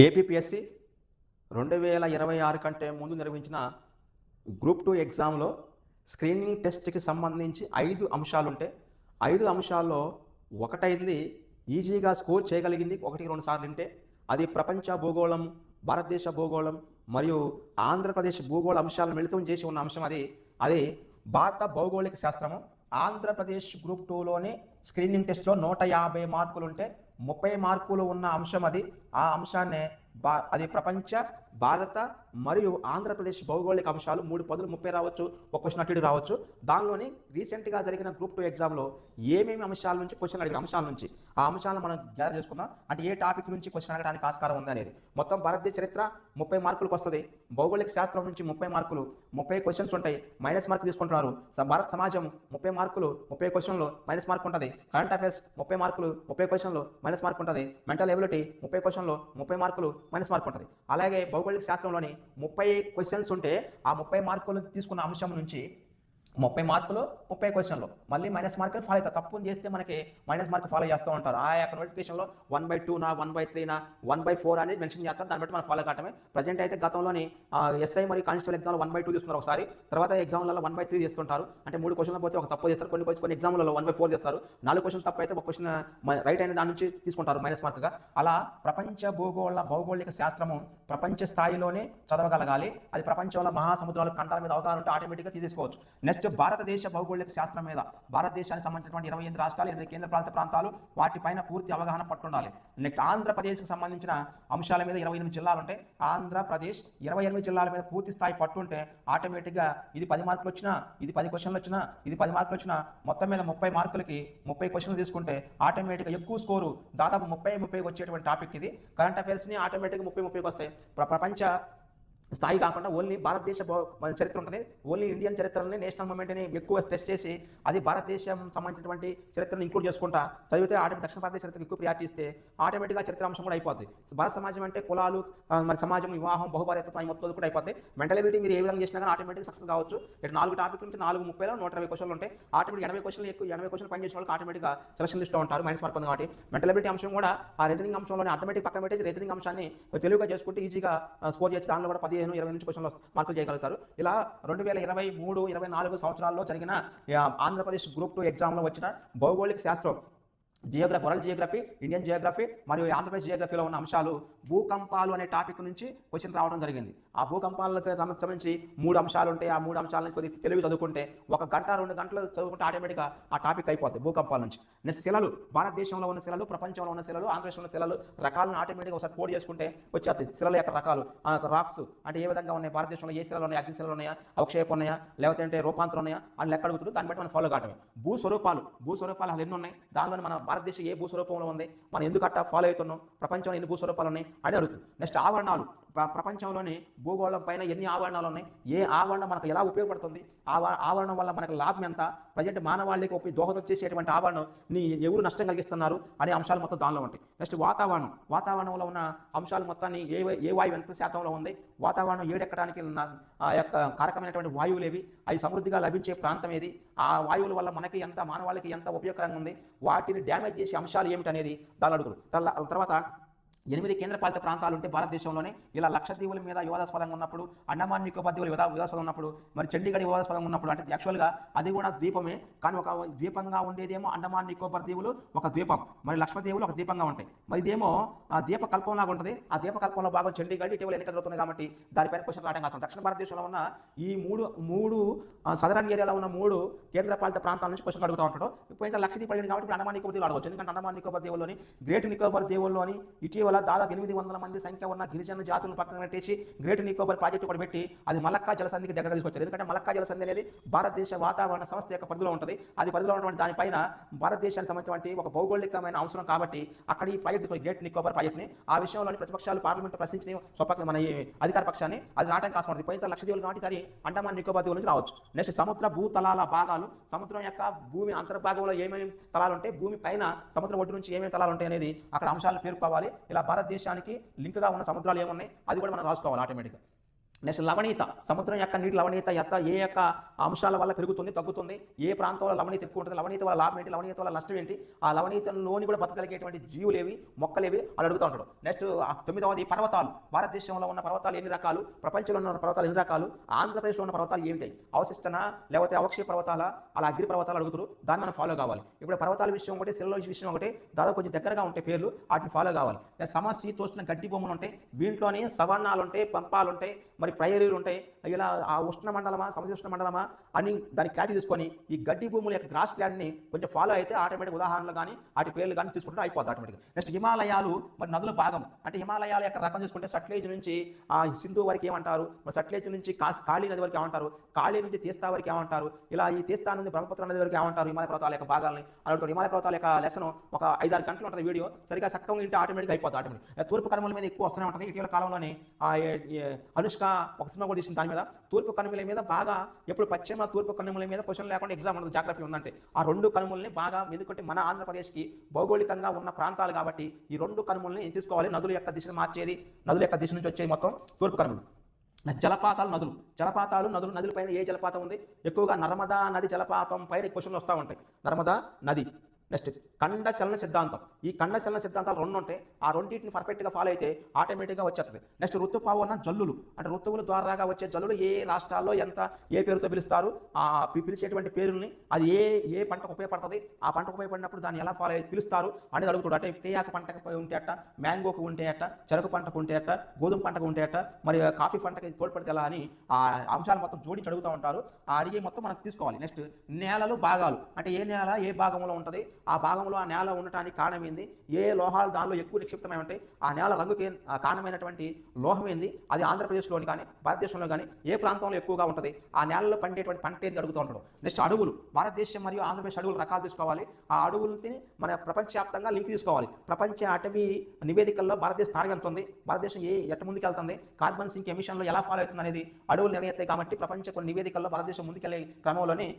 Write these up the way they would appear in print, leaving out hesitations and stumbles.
APPSC 2026 కంటే ముందు నిర్వహించిన గ్రూప్ 2 ఎగ్జామ్లో స్క్రీనింగ్ టెస్ట్కి సంబంధించి 5 అంశాలుంటే 5 అంశాల్లో ఒకటైంది ఈజీగా స్కోర్ చేయగలిగింది 1-2 సార్లు ఉంటే అది ప్రపంచ భూగోళం, భారతదేశ భూగోళం మరియు ఆంధ్రప్రదేశ్ భూగోళ అంశాలను మిళితం చేసి ఉన్న అంశం అది భారత భౌగోళిక శాస్త్రము. ఆంధ్రప్రదేశ్ గ్రూప్ 2లోని స్క్రీనింగ్ టెస్ట్లో 150 మార్కులు ఉంటే 30 మార్కులు ఉన్న అంశం అది. ఆ అంశాన్నే అది ప్రపంచ, భారత మరియు ఆంధ్రప్రదేశ్ భౌగోళిక అంశాలు 3 పదులు 30 రావచ్చు, ఒక క్వశ్చన్ అటు ఇటు రావచ్చు. దానిలోని రీసెంట్గా జరిగిన గ్రూప్ 2 ఎగ్జామ్లో ఏమేమి అంశాల నుంచి క్వశ్చన్ అడిగిన అంశాల నుంచి ఆ అంశాలను మనం గ్యాదర్ చేసుకుందాం. అంటే ఏ టాపిక్ నుంచి క్వశ్చన్ అడగడానికి ఆస్కారం ఉంది అనేది. మొత్తం భారతదేశ చరిత్ర 30 మార్కులకు వస్తుంది. భౌగోళిక శాస్త్రం నుంచి 30 మార్కులు, 30 క్వశ్చన్స్ ఉంటాయి. మైనస్ మార్క్ తీసుకుంటున్నారు. భారత సమాజం 30 మార్కులు, 30 క్వశ్చన్లు మైనస్ మార్క్ ఉంటుంది. కరెంట్ అఫైర్స్ 30 మార్కులు, 30 క్వశ్చన్లు మైనస్ మార్క్ ఉంటుంది. మెంటల్ ఎబిలిటీ 30 క్వశ్చన్లు, 30 మార్కులు మైనస్ మార్క్ ఉంటుంది. అలాగే భౌగోళిక శాస్త్రంలోని 30 క్వశ్చన్స్ ఉంటే ఆ 30 మార్కులు తీసుకున్న అంశం నుంచి 30 మార్కులు, 30 క్వశ్చన్లు మళ్ళీ మైనస్ మార్కులు ఫాలో అవుతారు. తప్పు చేస్తే మనకి మైనస్ మార్క్ ఫాలో చేస్తూ ఉంటారు. ఆ యొక్క నోటిఫికేషన్లో 1/2నా, 1/3నా, 1/4 అనేది మెన్షన్ చేస్తారు. దాన్ని బట్టి మనం ఫాలో కావటమే. ప్రజెంట్ అయితే గతంలోని ఎస్ఐ మరియు కానిస్టేబుల్ ఎగ్జామ్లో 1/2 తీసుకున్నారు ఒకసారి. తర్వాత ఎగ్జామ్లలో 1/3 చేస్తుంటారు. అంటే 3 క్వశ్చన్లు పోతే ఒక తప్పు చేస్తారు. కొన్ని ఎగ్జామ్లలో 1/4 చేస్తారు. 4 క్వశ్చన్లు తప్పు అయితే ఒక క్వశ్చన్ రైట్ అయిన దాని నుంచి తీసుకుంటారు మైనస్ మార్క్గా. అలా ప్రపంచ భౌగోళిక శాస్త్రము ప్రపంచ స్థాయిలోనే చదవగలగాలి. అది ప్రపంచంలో మహాసముద్రాలు, ఖండాల మీద అవగాహన ఉంటే ఆటోమేటిక్గా తీసుకోవచ్చు. నెక్స్ట్ భారతదేశ భౌగోళిక శాస్త్రం మీద భారతదేశానికి సంబంధించినటువంటి 28 రాష్ట్రాలు, 8 కేంద్రపాలిత ప్రాంతాలు, వాటిపైన పూర్తి అవగాహన పట్టుండాలి. నెక్స్ట్ ఆంధ్రప్రదేశ్కి సంబంధించిన అంశాల మీద 28 జిల్లాలు ఉంటాయి. ఆంధ్రప్రదేశ్ 28 జిల్లాల మీద పూర్తి స్థాయి పట్టుంటే ఆటోమేటిక్గా ఇది 10 మార్కులు వచ్చినా, ఇది 10 క్వశ్చన్లు వచ్చినా, ఇది 10 మార్కులు వచ్చినా మొత్తం మీద 30 మార్కులకి 30 క్వశ్చన్లు తీసుకుంటే ఆటోమేటిక్గా ఎక్కువ స్కోరు దాదాపు 30 వచ్చేటువంటి టాపిక్ ఇది. కరెంట్ అఫైర్స్ని ఆటోమేటిక్గా 30 వస్తాయి. ప్రపంచ స్థాయి కాకుండా ఓన్లీ భారతదేశ చరిత్ర ఉంటుంది. ఓన్లీ ఇండియన్ చరిత్రని, నేషనల్ మూమెంట్ని ఎక్కువ స్ట్రెస్ చేసి అది భారతదేశం సంబంధించినటువంటి చరిత్రను ఇంక్లూడ్ చేసుకుంటా చదివితే దక్షిణ భారతదేశ చరిత్రకు ఎక్కువ ప్రియారిటీ ఇస్తే ఆటోమేటిక్గా చరిత్ర అంశం కూడా అయిపోతుంది. భారత సమాజం అంటే కులాలు, మరి సమాజం, వివాహం, బహుభార్యత్వం మొత్తం కూడా అయిపోతాయి. మెంటల్ ఎబిలిటీ మీరు ఏ విధంగా చేసినా కానీ ఆటోమేటిక్ సక్సెస్ కావచ్చు. ఇటు 4 టాపిక్లు ఉంటే 4 30లో 120 క్వశ్చన్లు ఉంటాయి. ఆటోమేటిక్ 80 క్వశ్చన్లు పని చేసిన వాళ్ళకి ఆటోమేటిక్గా సెలక్షన్ లిస్ట్లో ఉంటారు. మైనస్ మార్క్ ఉంది కాబట్టి మెంటల్ ఎబిలిటీ అంశం కూడా ఆ రీజనింగ్ అంశంలోనే ఆటోమేటిక్ పక్కన పెట్టేసి రీజనింగ్ అంశాన్ని తెలుగుగా చేసుకుంటే ఈజీగా స్కోర్ చేసి దానిలో కూడా 15-20 నుంచి క్వశ్చన్లు మార్కులు చేయగలుగుతారు. ఇలా 2023-24 సంవత్సరాల్లో జరిగిన ఆంధ్రప్రదేశ్ గ్రూప్ 2 ఎగ్జామ్లో వచ్చిన భౌగోళిక శాస్త్రం, Geography, world Geography, Indian Geography మరియు ఆంధ్రప్రదేశ్ జియోగ్రఫీలో ఉన్న అంశాలు భూకంపాలు అనే టాపిక్ నుంచి క్వశ్చన్ రావడం జరిగింది. ఆ భూకంపాలకు సంబంధించి 3 అంశాలు ఉంటాయి. ఆ 3 అంశాలను కొద్దిగా తెలుగు చదువుకుంటే 1 గంట 2 గంటలు చదువుకుంటే ఆటోమేటిక్గా ఆ టాపిక్ అయిపోతుంది భూకంపాల నుంచి. నెక్స్ట్ శిలలు, భారతదేశంలో ఉన్న శిలలు, ప్రపంచంలో ఉన్న శిలలు, ఆంధ్రప్రదేశ్లో ఉన్న శిలలు రకాలను ఆటోమేటిక్గా ఒకసారి కోడ్ చేసుకుంటే వచ్చేస్తుంది. శిలల యొక్క రకాలు, రాక్స్ అంటే ఏ విధంగా ఉన్నాయి, భారతదేశంలో ఏ శిలలు ఉన్నాయి, అగ్ని శిలలు ఉన్నాయా, అవక్షేపం ఉన్నాయా, లేకపోతే అంటే రూపాంతరం ఉన్నాయా అని లెక్క అడుగుతుంది. దాన్ని బట్టి మనం ఫాలో కావటమే. భూస్వరూపాలు అసలు ఎన్ని ఉన్నాయి, దానిలో మన భారతదేశం ఏ భూస్వరూపంలో ఉంది, మనం ఎందుకు అట్టా ఫాలో అవుతున్నాం, ప్రపంచంలో ఎన్ని భూస్వరూపాలు ఉన్నాయి అని అడుగుతుంది. నెక్స్ట్ ఆవరణాలు, ప్రపంచంలోని భూగోళం పైన ఎన్ని ఆవరణాలు ఉన్నాయి, ఏ ఆవరణ మనకు ఎలా ఉపయోగపడుతుంది, ఆవరణం వల్ల మనకు లాభం ఎంత, ప్రజెంట్ మానవాళికి దోహదం చేసేటువంటి ఆవరణం ఎవరు నష్టం కలిగిస్తున్నారు అనే అంశాలు మొత్తం దానిలో ఉంటాయి. నెక్స్ట్ వాతావరణంలో ఉన్న అంశాలు మొత్తాన్ని ఏ వాయువు ఎంత శాతంలో ఉంది, వాతావరణం ఏడెక్కడానికి ఆ యొక్క కారకమైనటువంటి వాయువులు ఏవి, అవి సమృద్ధిగా లభించే ప్రాంతం ఏది, ఆ వాయువుల వల్ల మనకి ఎంత, మానవాళికి ఎంత ఉపయోగకరంగా ఉంది, వాటిని డ్యామేజ్ చేసే అంశాలు ఏమిటనేది దాని అడుగుతారు. తర్వాత 8 కేంద్రపాలిత ప్రాంతాలు ఉంటే భారతదేశంలోనే ఇలా లక్షద్వీపుల మీద వివాదాస్పదంగా ఉన్నప్పుడు, అండమాన్ నికోబార్ దీవులు వివాదాస్పదం ఉన్నప్పుడు, మరి చండీగఢ్ వివాదాస్పదంగా ఉన్నప్పుడు, అంటే యాక్చువల్గా అది కూడా ద్వీపమే కానీ ఒక ద్వీపంగా ఉండేదేమో అండమాన్ నికోబార్ దీవులు ఒక ద్వీపం, మరి లక్షద్వీపులు ఒక ద్వీపంగా ఉంటాయి. మరి ఇదేమో ఆ ద్వీపకల్పంలాగా ఉంటుంది. ఆ ద్వీపకల్పంలో భాగం చండీగఢ్ ఇటీవల ఎన్నికలు జరుగుతుంది కాబట్టి దానిపైన క్వశ్చన్ రావడం కాదు. దక్షిణ భారతదేశంలో ఉన్న ఈ మూడు సదరన్ ఏరియాలో ఉన్న 3 కేంద్రపాలిత ప్రాంతాల నుంచి క్వశ్చన్ అడుగుతూ ఉంటాడు. ఇప్పుడు లక్షద్వీప్ అడిగింది కాబట్టి అండమాన్ నికోబార్ దీవులు అడగవచ్చు. ఎందుకంటే అండమాన్ నికోబార్ దీవుల్లోని, గ్రేట్ నికోబార్ దీవుల్లోని ఇటీవల దాదాపు 800 మంది సంఖ్య ఉన్న గిరిజన జాతులను పక్కన పెట్టేసి గ్రేట్ నికోబార్ ప్రాజెక్టు కూడా పెట్టి అది మలక్కా జలసంధికి దగ్గర తీసుకొచ్చారు. ఎందుకంటే మలక్కా జలసంధి అనేది భారతదేశ వాతావరణ సంస్థ యొక్క పరిధిలో ఉంటుంది. అది పరిధిలో ఉన్నటువంటి దానిపైన భారతదేశానికి సంబంధించినటువంటి ఒక భౌగోళికమైన అవసరం కాబట్టి అక్కడ ఈ ప్రాజెక్టు, గ్రేట్ నికోబార్ ప్రాజెక్ట్ని ఆ విషయంలోని ప్రతిపక్షాలు పార్లమెంట్ ప్రశ్నించిన మన అధికార పక్షాన్ని అది రావడానికి కాసుకుంటుంది. పైసా లక్షద్వీపులు కాబట్టి సరే అండమాన్ నికోబార్ దీవుల నుంచి రావచ్చు. నెక్స్ట్ సముద్ర భూతలాల భాగాలు, సముద్రం యొక్క భూమి అంతర్భాగంలో ఏమేమి తలాలు ఉంటాయి, భూమి పైన సముద్రం ఒడ్డు నుంచి ఏమేమి తలాలు ఉంటాయి అనేది అక్కడ అంశాలను పేర్కోవాలి. ఇలా భారతదేశానికి లింక్గా ఉన్న సముద్రాలు ఏమున్నాయి అది కూడా మనం రాసుకోవాలి ఆటోమేటిక్గా. నెక్స్ట్ లవణీయత, సముద్రం యొక్క నీటి లవణీయత ఏ యొక్క అంశాల వల్ల పెరుగుతుంది తగ్గుతుంది, ఏ ప్రాంతంలో లవణీయత ఎక్కువ ఉంటుంది, లవణీయత వల్ల లాభం ఏంటి, లవణీయత వల్ల నష్టం ఏంటి, ఆ లవణీయతలోని కూడా బతకగలిగేటువంటి జీవులేవి, మొక్కలేవి అని అడుగుతూ ఉంటాడు. నెక్స్ట్ 9వది పర్వతాలు. భారతదేశంలో ఉన్న పర్వతాలు ఎన్ని రకాలు, ప్రపంచంలో ఉన్న పర్వతాలు ఎన్ని రకాలు, ఆంధ్రప్రదేశ్లో ఉన్న పర్వతాలు ఏమిటి, అవశిష్టన లేకపోతే అవక్షయ పర్వతాల, అలా అగ్ని పర్వతాలు అడుగుతారు. దాన్ని మనం ఫాలో కావాలి. ఇప్పుడు పర్వతాల విషయం ఒకటి, శిలల విషయం ఒకటి, దాదాపు కొంచెం దగ్గరగా ఉంటే పేర్లు, వాటిని ఫాలో కావాలి. సమశీతోష్ణ గడ్డి భూములు ఉంటాయి, వీటిలోని సవర్ణాలు ఉంటాయి, పంపాలు ఉంటాయి, మరి ప్రయరీలు ఉంటాయి. ఇలా ఆ ఉష్ణ మండలమా సమశీతోష్ణ మండలమా అని దాన్ని క్లారిటీ తీసుకొని ఈ గడ్డి భూముల యొక్క గ్రాస్ ల్యాండ్ని కొంచెం ఫాలో అయితే ఆటోమేటిక్ ఉదాహరణలు కానీ వాటి పేర్లు కానీ తీసుకుంటే అయిపోతుంది ఆటోమేటిక్గా. నెక్స్ట్ హిమాలయాలు, మరి నదుల భాగం అంటే హిమాలయాల యొక్క రకం చూసుకుంటే సట్లేజ్ నుంచి సింధు వరకు ఏమంటారు, మరి సట్లేజ్ నుంచి కాళీ నది వరకు ఏమంటారు, కాళీ నుంచి తీస్తా వరకు ఏమంటారు, ఇలా ఈ తీస్తా నుండి బ్రహ్మపుత్ర నది వరకు ఏమంటారు, హిమాలయ పర్వతాల యొక్క భాగాలని అడుగుతారు. హిమాలయ పర్వతాల యొక్క లెసన్ ఒక 5-6 గంటలు ఉంటుంది వీడియో, సరిగా సక్కగా ఇంటే ఆటోమేటిక్గా అయిపోతుంది. ఆటోమేటిక్ తూర్పు కనుమల మీద ఎక్కువ వస్తూనే ఉంటుంది. ఇటీవల కాలంలోనే అనుష్క ఒక సినిమా కూడా తీసిన దాని మీద తూర్పు కనుమల మీద బాగా, ఎప్పుడు పశ్చిమ తూర్పు కనుమల మీద క్వశ్చన్ లేకుండా ఎగ్జామ్ ఉండదు, జాగ్రఫీ ఉందంటే ఆ 2 కనుమల్ని బాగా, ఎందుకంటే మన ఆంధ్రప్రదేశ్కి భౌగోళికంగా ఉన్న ప్రాంతాలు కాబట్టి ఈ 2 కనుమల్ని తీసుకోవాలి. నదుల యొక్క దిశను మార్చేది, నదుల యొక్క దిశ నుంచి వచ్చేది మొత్తం తూర్పు కనుమలు. జలపాతాలు, నదులపైన ఏ జలపాతం ఉంది, ఎక్కువగా నర్మదా నది జలపాతం పైన క్వశ్చన్లు వస్తూ ఉంటాయి. నర్మదా నది. నెక్స్ట్ ఖండ చలన సిద్ధాంతం. ఈ ఖండ చలన సిద్ధాంతాలు 2 ఉంటాయి. ఆ రెండింటిని పర్ఫెక్ట్గా ఫాలో అయితే ఆటోమేటిక్గా వచ్చేస్తుంది. నెక్స్ట్ ఋతుపవన జల్లులు, అంటే ఋతువుల ద్వారాగా వచ్చే జల్లులు ఏ రాష్ట్రాల్లో ఎంత ఏ పేరుతో పిలుస్తారు, ఆ పిలిచేటువంటి పేరుల్ని అది ఏ పంటకు ఉపయోగపడుతుంది, ఆ పంటకు ఉపయోగపడినప్పుడు దాన్ని ఎలా ఫాలో పిలుస్తారు అనేది అడుగుతాడు. అంటే తేయాకు పంటకు ఉంటే అట్ట, మ్యాంగోకు ఉంటే అట్ట, చెరకు పంటకు ఉంటే అట్ట, గోధుమ పంటకు ఉంటే అట్ట, మరి కాఫీ పంటకి తోడ్పడితే ఎలా అని ఆ అంశాలు మొత్తం జోడించి అడుగుతూ ఉంటారు. ఆ అడిగే మొత్తం మనం తీసుకోవాలి. నెక్స్ట్ నేలలు భాగాలు, అంటే ఏ నేల ఏ భాగంలో ఉంటుంది, ఆ భాగంలో ఆ నేల ఉండటానికి కారణం ఏంది, ఏ లోహాలు దానిలో ఎక్కువ నిక్షిప్తమై ఉంటాయి, ఆ నేల రంగుకి కారణమైనటువంటి లోహం ఏంది, అది ఆంధ్రప్రదేశ్లోని కానీ భారతదేశంలో కానీ ఏ ప్రాంతంలో ఎక్కువగా ఉంటుంది, ఆ నేలలో పండేటువంటి పంట ఏంది అడుగుతూ ఉంటాడు. నెక్స్ట్ అడవులు. భారతదేశం మరియు ఆంధ్రప్రదేశ్ అడవులు రకాలు తీసుకోవాలి. ఆ అడవులని మన ప్రపంచవ్యాప్తంగా లింక్ తీసుకోవాలి. ప్రపంచ అటవీ నివేదికల్లో భారతదేశ స్థానం ఎంత ఉంది, భారతదేశం ఎట్ట ముందుకు వెళ్తుంది, కార్బన్ సింక్ ఎమిషన్లో ఎలా ఫాలో అవుతుంది అనేది అడవులు నిర్ణయిస్తాయి. కాబట్టి ప్రపంచ కొన్ని నివేదికల్లో భారతదేశం ముందుకెళ్లే క్రమంలోనే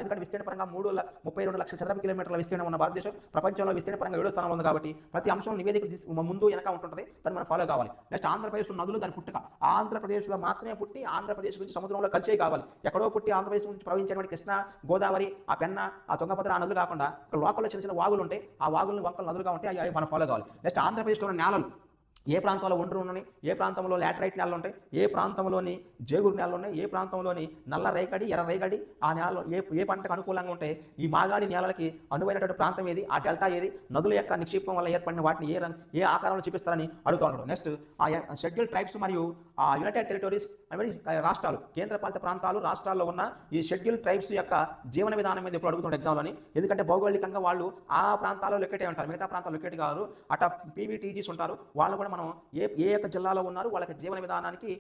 ఎందుకంటే విస్తీర్ణ పరంగా 32 లక్షల చదరపు కిలోమీటర్ల విస్తీర్ణం ఉన్న భారతదేశం ప్రపంచంలో విస్తీర్ణ పరంగా 7వ స్థానంలో ఉంది. కాబట్టి ప్రతి అంశం నివేదిక ముందు వెనక ఉంటుంది, దాన్ని మనం ఫాలో కావాలి. నెక్స్ట్ ఆంధ్రప్రదేశ్లో నదులు, దాని పుట్టుక. ఆంధ్రప్రదేశ్లో మాత్రమే పుట్టి ఆంధ్రప్రదేశ్ నుంచి సముద్రంలో కలిసే కావాలి. ఎక్కడో పుట్టి ఆంధ్రప్రదేశ్ నుంచి ప్రవహించేటువంటి కృష్ణ, గోదావరి, ఆ పెన్న, ఆ తుంగభద్ర, ఆ నదులు కాకుండా ఇక్కడ లోకల్లో చిన్న వాగులు ఉంటాయి, ఆ వాగులను వంకలు నదులుగా ఉంటాయి, అవి మనం ఫాలో కావాలి. నెక్స్ట్ ఆంధ్రప్రదేశ్లో నేలలు, ఏ ప్రాంతంలో ఒండ్రు ఉన్నాయి, ఏ ప్రాంతంలో లాటరైట్ నేలలు ఉంటాయి, ఏ ప్రాంతంలోని జేగురు నేలలు ఉన్నాయి, ఏ ప్రాంతంలోని నల్ల రేగడి, ఎర్ర రేగడి, ఆ నేలలో ఏ పంటకు అనుకూలంగా ఉంటాయి, ఈ మాగాడి నేలలకి అనువైనటువంటి ప్రాంతం ఏది, ఆ డెల్టా ఏది, నదుల యొక్క నిక్షిప్తం వల్ల ఏర్పడిన వాటిని ఏ ఆకారంలో చూపిస్తారని అడుగుతూ ఉంటాడు. నెక్స్ట్ ఆ షెడ్యూల్ ట్రైబ్స్ మరియు ఆ యునైటెడ్ టెరిటరీస్ రాష్ట్రాలు, కేంద్రపాలిత ప్రాంతాలు, రాష్ట్రాల్లో ఉన్న ఈ షెడ్యూల్ ట్రైబ్స్ యొక్క జీవన విధానం మీద ఇప్పుడు అడుగుతుంటారు ఎగ్జామ్లోని. ఎందుకంటే భౌగోళికంగా వాళ్ళు ఆ ప్రాంతాల్లో లొకేట్ అయి ఉంటారు, మిగతా ప్రాంతాలు లొకేట్ కాదు. అట్లా పీవీటీజీస్ ఉంటారు, వాళ్ళు కూడా మనం ఏ యొక్క జిల్లాలో ఉన్నారు, వాళ్ళకి జీవన విధానానికి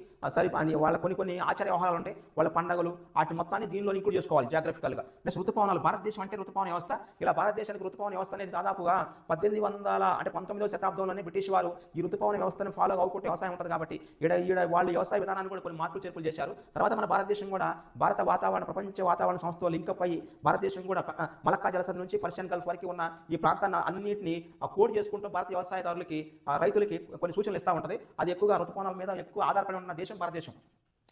వాళ్ళ కొన్ని ఆచార వ్యవహారాలు ఉంటాయి, వాళ్ళ పండుగలు, వాటి మొత్తాన్ని దీనిలో ఇంక్లూడ్ చేసుకోవాలి జాగ్రఫికల్గా. నెక్స్ట్ ఋతుపవనాలు. భారతదేశం అంటే ఋతుపవన వ్యవస్థ. ఇలా భారతదేశానికి ఋతుపవన వ్యవస్థ అనేది దాదాపుగా 19వ శతాబ్దంలోనే బ్రిటిష్ వారు ఈ ఋతుపవన వ్యవస్థను ఫాలో అవ్వకుంటే వ్యవసాయం ఉంటుంది. కాబట్టి వాళ్ళు వ్యవసాయ విధానాన్ని కూడా కొన్ని మార్పులు చేర్పులు చేశారు. తర్వాత మన భారతదేశం కూడా భారత వాతావరణ ప్రపంచ వాతావరణ సంస్థతో లింకప్ అయ్యి భారతదేశం కూడా మలక్కా జలసంధి నుంచి పర్షియన్ గల్ఫ్ వరకు ఉన్న ఈ ప్రాంతాన్ని అన్నింటినీ కోడ్ చేసుకుంటూ భారత వ్యవసాయదారులకి, రైతులకి కొన్ని సూచనలు ఇస్తూ ఉంటుంది. అది ఎక్కువగా ఋతుపవనాల మీద ఎక్కువ ఆధారపడి ఉన్న దేశం భారతదేశం.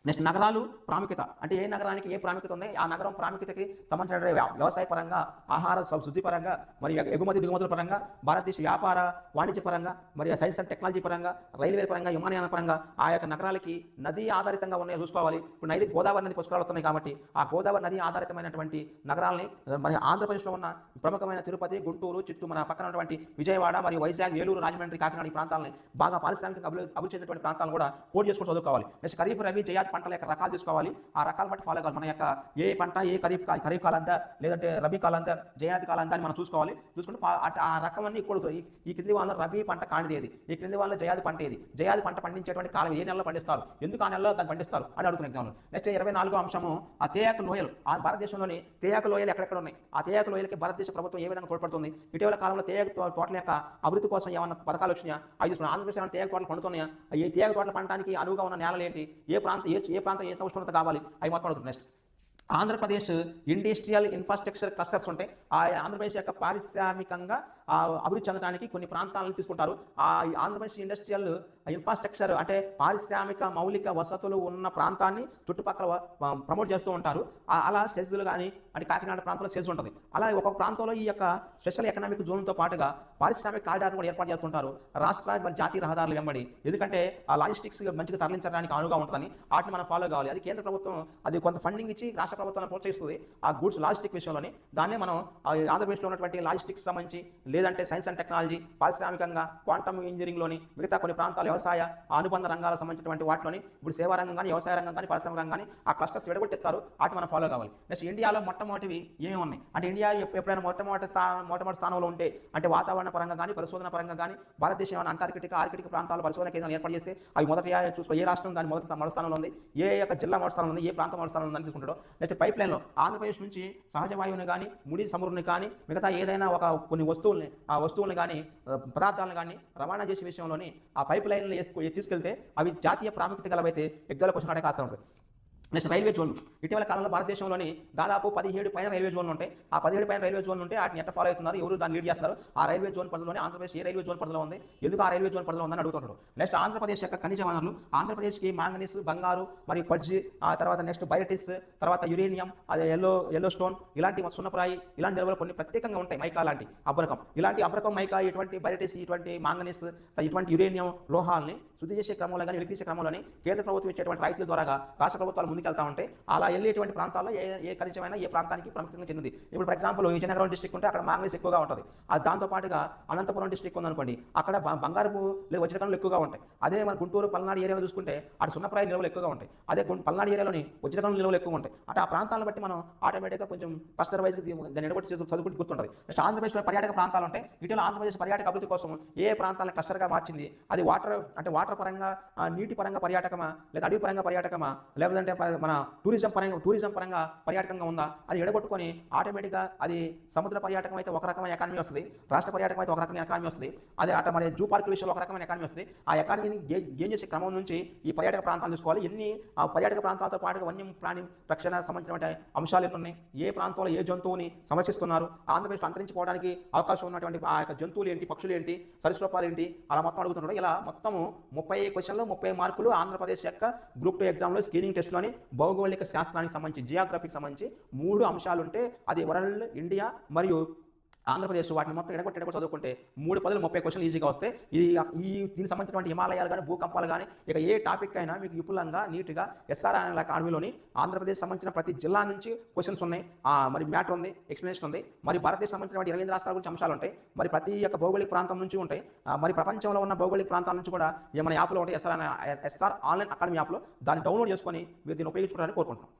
నెక్స్ట్ నగరాలు ప్రాముఖ్యత, అంటే ఏ నగరానికి ఏ ప్రాముఖ్యత ఉంది, ఆ నగరం ప్రాముఖ్యతకి సంబంధించిన వ్యవసాయ పరంగా, ఆహార శుద్ధి పరంగా, మరియు ఎగుమతి దిగుమతుల పరంగా, భారతదేశ వ్యాపార వాణిజ్య పరంగా, మరియు సైన్స్ అండ్ టెక్నాలజీ పరంగా, రైల్వే పరంగా, విమానయాన పరంగా ఆ యొక్క నగరాలకి నదీ ఆధారితంగా ఉన్నాయో చూసుకోవాలి. ఇప్పుడు గోదావరి నది పుష్కరాలు వస్తున్నాయి కాబట్టి ఆ గోదావరి నది ఆధారితమైనటువంటి నగరాలని మన ఆంధ్రప్రదేశ్లో ఉన్న ప్రముఖమైన తిరుపతి, గుంటూరు, చిత్తూరు, మన పక్కన ఉన్నటువంటి విజయవాడ మరియు వైజాగ్, ఏలూరు, రాజమండ్రి, కాకినాడ ఈ ప్రాంతాలని బాగా పారిశ్రామికంగా అభివృద్ధి చెందినటువంటి ప్రాంతాలను కూడా కోడ్ చేసుకుని చదువుకోవాలి. నెక్స్ట్ ఖరీఫ్, రబీ, జయాద్ పంటల యొక్క రకాలు తీసుకోవాలి. ఆ రకాల బట్టి ఫాలో కావాలి. మన యొక్క ఏ పంట, ఏ ఖరీఫ్ కాలంతా, లేదంటే రబీ కాలంతా, జయాది కాలంతా అని మనం చూసుకోవాలి. చూసుకుంటే ఆ రకం అన్ని కూడా ఈ క్రింది వాళ్ళ రబీ పంట కానిది ఏది, ఈ క్రింది వాళ్ళ జయాది పంట ఏది, జయాది పంట పండించేటువంటి కాలం ఏ నెలలో పండిస్తారు, ఎందుకు ఆ నెలలో దాన్ని పండిస్తారు అని అడుగుతున్న ఎగ్జామ్లో. నెక్స్ట్ 24వ అంశము ఆ తేయాకు లోయలు. ఆ భారతదేశంలోని తేయాకు లోయలు ఎక్కడెక్కడ ఉన్నాయి, ఆ తేయాకు లోయలకి భారతదేశ ప్రభుత్వం ఏ విధంగా తోడ్పడుతుంది, ఇటీవల కాలంలో తేయాకు తోటల యొక్క అభివృద్ధి కోసం ఏమన్నా పథకాలు వచ్చినాయా, అవి చూసుకున్నాం. ఆంధ్రప్రదేశ్ ఏమైనా తేయాకు తోటలు పండుతున్నాయా, ఈ తేయాకు తోటలు పండడానికి అనువుగా ఉన్న నేలలు ఏంటి, ఏ ప్రాంతం ఎంత ఉష్ణోగ్రత కావాలి, అవి మొత్తం అడుగుతుంది. Next Andhra Pradesh industrial infrastructure clusters ఉంటాయి. ఆ ఆంధ్రప్రదేశ్ యొక్క పారిశ్రామికంగా అభివృద్ధి చెందడానికి కొన్ని ప్రాంతాలను తీసుకుంటారు. ఆంధ్రప్రదేశ్ ఇండస్ట్రియల్ ఇన్ఫ్రాస్ట్రక్చర్ అంటే పారిశ్రామిక మౌలిక వసతులు ఉన్న ప్రాంతాన్ని చుట్టుపక్కల ప్రమోట్ చేస్తూ ఉంటారు. అలా సెజ్లు కానీ అంటే కాకినాడ ప్రాంతంలో సెజ్ ఉంటుంది. అలా ఒక్కొక్క ప్రాంతంలో ఈ యొక్క స్పెషల్ ఎకనామిక్ జోన్తో పాటుగా పారిశ్రామిక కారిడార్ను కూడా ఏర్పాటు చేస్తుంటారు రాష్ట్ర మరి జాతీయ రహదారులు వెంబడి. ఎందుకంటే ఆ లాజిస్టిక్స్ మంచిగా తరలించడానికి అనువుగా ఉంటుందని వాటిని మనం ఫాలో కావాలి. అది కేంద్ర ప్రభుత్వం అది కొంత ఫండింగ్ ఇచ్చి రాష్ట్ర ప్రభుత్వాన్ని ప్రోత్సహిస్తుంది ఆ గూడ్స్ లాజిస్టిక్ విషయంలోని. దాన్నే మనం ఆంధ్రప్రదేశ్లో ఉన్నటువంటి లాజిస్టిక్స్ సంబంధించి లేదంటే సైన్స్ అండ్ టెక్నాలజీ, పారిశ్రామికంగా క్వాంటమ్ ఇంజనీరింగ్లోని మిగతా కొన్ని ప్రాంతాలు వ్యవసాయ అనుబంధ రంగాలకు సంబంధించినటువంటి వాటిలోని ఇప్పుడు సేవా రంగం కానీ, వ్యవసాయ రంగం కానీ, పారిశ్రామిక రంగం కానీ ఆ క్లస్టర్స్ విడగొట్టేస్తారు. వాటిని మనం ఫాలో కావాలి. నెక్స్ట్ ఇండియాలో మొట్టమొదటివి ఏమేమి ఉన్నాయి అంటే ఇండియా ఎప్పుడైనా మొట్టమొదటి స్థానంలో ఉంటే అంటే వాతావరణ పరంగా కానీ, పరిశోధన పరంగా కానీ భారతదేశం ఏమైనా ఆర్కిటిక్ ప్రాంతాల పరిశోధన కేంద్రాలు ఏర్పాటు చేస్తే అవి మొదటి చూసుకో ఏ రాష్ట్రం దాని మొదటి స్థానంలో ఉంది, ఏ యొక్క జిల్లా మొదటి స్థానంలో ఉంది, ఏ ప్రాంతం మొదటి స్థానంలో ఉందని తీసుకుంటాడు. నెక్స్ట్ పైప్ లైన్లో ఆంధ్రప్రదేశ్ నుంచి సహజ వాయువుని కానీ, ముడి చమురుని కానీ, మిగతా ఏదైనా కొన్ని వస్తువుల్ని కానీ, పదార్థాలను కానీ రవాణా చేసే విషయంలోని ఆ పైప్ లైన్లు తీసుకెళ్తే అవి జాతీయ ప్రాముఖ్యత గలవైతే ఎగ్జామ్లో క్వశ్చన్ అడే కాస్త ఉంటుంది. నెక్స్ట్ రైల్వే జోన్లు. ఇటీవల కాలంలో భారతదేశంలోని దాదాపు 17 పైన రైల్వే జోన్లు ఉంటాయి. ఆ 17 పైన రైల్వే జోన్లు ఉంటే వాటిని ఎట్లా ఫాలో అవుతున్నారు, ఎవరు దాన్ని లీడ్ చేస్తున్నారు, ఆ రైల్వే జోన్ పరిధిలోనే ఆంధ్రప్రదేశ్ ఏ రైల్వే జోన్ పరిధిలో ఉంది, ఎందుకు ఆ రైల్వే జోన్ పరిధిలో ఉందని అడుగుతుంటారు. నెక్స్ట్ ఆంధ్రప్రదేశ్ యొక్క ఖనిజ వనరులు. ఆంధ్రప్రదేశ్కి మాంగనీస్, బంగారు మరియు క్వడ్జి, ఆ తర్వాత నెక్స్ట్ బైరటిస్, తర్వాత యురేనియం, అదే ఎల్లో స్టోన్, ఇలాంటి సున్నప్రాయి, ఇలాంటి నిల్వలు కొన్ని ప్రత్యేకంగా ఉంటాయి. మైకా లాంటి అబ్రకం, ఇలాంటి అబ్రకం, మైకా, ఇటువంటి బైరటిస్, ఇటువంటి మాంగనీస్, ఇటువంటి యురేనియం లోహాలని శుద్ధి చేసే క్రమంలో కానీ, వెలికి తీసే క్రమంలోని కేంద్ర ప్రభుత్వం ఇచ్చేటువంటి రైతుల ద్వారా రాష్ట్ర ప్రభుత్వాలు ముందుకెళ్తా ఉంటాయి. అలా వెళ్ళేటువంటి ప్రాంతాల్లో ఏ ఖనిజమైన ఏ ప్రాంతానికి ప్రాముఖ్యంగా చెందింది. ఇప్పుడు ఫర్ ఎగ్జాంపుల్ విజయనగరం డిస్ట్రిక్ట్ ఉంటే అక్కడ మాంగనీస్ ఎక్కువగా ఉంటుంది. దాంతోపాటుగా అనంతపురం డిస్ట్రిక్ట్ ఉందనుకోండి, అక్కడ బంగారపు లేదా వజ్రకణులు ఎక్కువగా ఉంటాయి. అదే మన గుంటూరు, పల్నాడు ఏరియాలో చూసుకుంటే అటు సున్నప్రాయ నిల్వలు ఎక్కువగా ఉంటాయి. అదే పల్నాడు ఏరియాలోని వజ్రకణుల నిల్వలు ఎక్కువ ఉంటాయి. అటు ఆ ప్రాంతాలను బట్టి మనం ఆటోమేటిక్గా కొంచెం క్లస్టర్ వైజ్గా దాన్ని ఎడగొట్టి చదువుకుంటూ గుర్తుంటుంది. నెక్స్ట్ ఆంధ్రప్రదేశ్లో పర్యాటక ప్రాంతాలు ఉంటాయి. ఇటీవల ఆంధ్రప్రదేశ్ పర్యాటక అభివృద్ధి కోసం ఏ ప్రాంతాలను క్లస్టర్గా మార్చింది, అది వాటర్ పరంగా, నీటి పరంగా పర్యాటకమా, లేదా అడవి పరంగా పర్యాటకమా, లేదంటే మన టూరిజం పరంగా పర్యాటకంగా ఉందా అని ఎడగొట్టుకొని ఆటోమేటిక్గా అది సముద్ర పర్యాటకం అయితే ఒక రకమైన ఎకానమీ వస్తుంది, రాష్ట్ర పర్యాటకం అయితే ఒక రకమైన ఎకానమీ వస్తుంది, అదే అట మరి జూ పార్కుల విషయంలో ఒక రకమైన ఎకానమీ వస్తుంది. ఆ ఎకానమీని గేమ్ చేసే క్రమం నుంచి ఈ పర్యాటక ప్రాంతాలు చూసుకోవాలి. ఎన్ని ఆ పర్యాటక ప్రాంతాలతో పాటుగా వన్యం ప్రాణి రక్షణ సంబంధించినటువంటి అంశాలు ఎన్ని ఉన్నాయి, ఏ ప్రాంతంలో ఏ జంతువుని సంరక్షిస్తున్నారు, ఆంధ్రప్రదేశ్ అంతరించిపోవడానికి అవకాశం ఉన్నటువంటి ఆ యొక్క జంతువులు ఏంటి, పక్షులు ఏంటి, సరీసృపాలు ఏంటి, అలా మొత్తం అడుగుతున్నాడు. ఇలా మొత్తము 30 క్వశ్చన్లు 30 మార్కులు ఆంధ్రప్రదేశ్ యొక్క గ్రూప్ 2 ఎగ్జామ్లో స్క్రీనింగ్ టెస్ట్లోని భౌగోళిక శాస్త్రానికి సంబంధించి, జియోగ్రఫీకి సంబంధించి 3 అంశాలు ఉంటే అది వరల్డ్, ఇండియా మరియు ఆంధ్రప్రదేశ్, వాటిని మొత్తం ఎడగొట్టి చదువుకుంటే 3 పదులు 30 క్వశ్చన్లు ఈజీగా వస్తాయి. దీనికి సంబంధించినటువంటి హిమాలయాలు కానీ, భూకంపాలు కానీ, ఇక ఏ టాపిక్ అయినా మీకు విపులంగా నీట్గా SRN అకాడమీలోని ఆంధ్రప్రదేశ్ సంబంధించిన ప్రతి జిల్లా నుంచి క్వశ్చన్స్ ఉన్నాయి. మరి మ్యాటర్ ఉంది, ఎక్స్ప్లెనేషన్ ఉంది. మరి భారతదేశం సంబంధించిన 28 రాష్ట్రాల గురించి అంశాలు ఉంటాయి. మరి ప్రతి ఒక్క భౌగోళిక ప్రాంతం నుంచి ఉంటాయి. మరి ప్రపంచంలో ఉన్న భౌగోళిక ప్రాంతాల నుంచి కూడా మన యాప్లో ఉంటాయి. SR ఆన్లైన్ అకాడమీ యాప్లో దాన్ని డౌన్లోడ్ చేసుకొని మీరు దీన్ని ఉపయోగించుకోవడానికి కోరుకుంటున్నాం.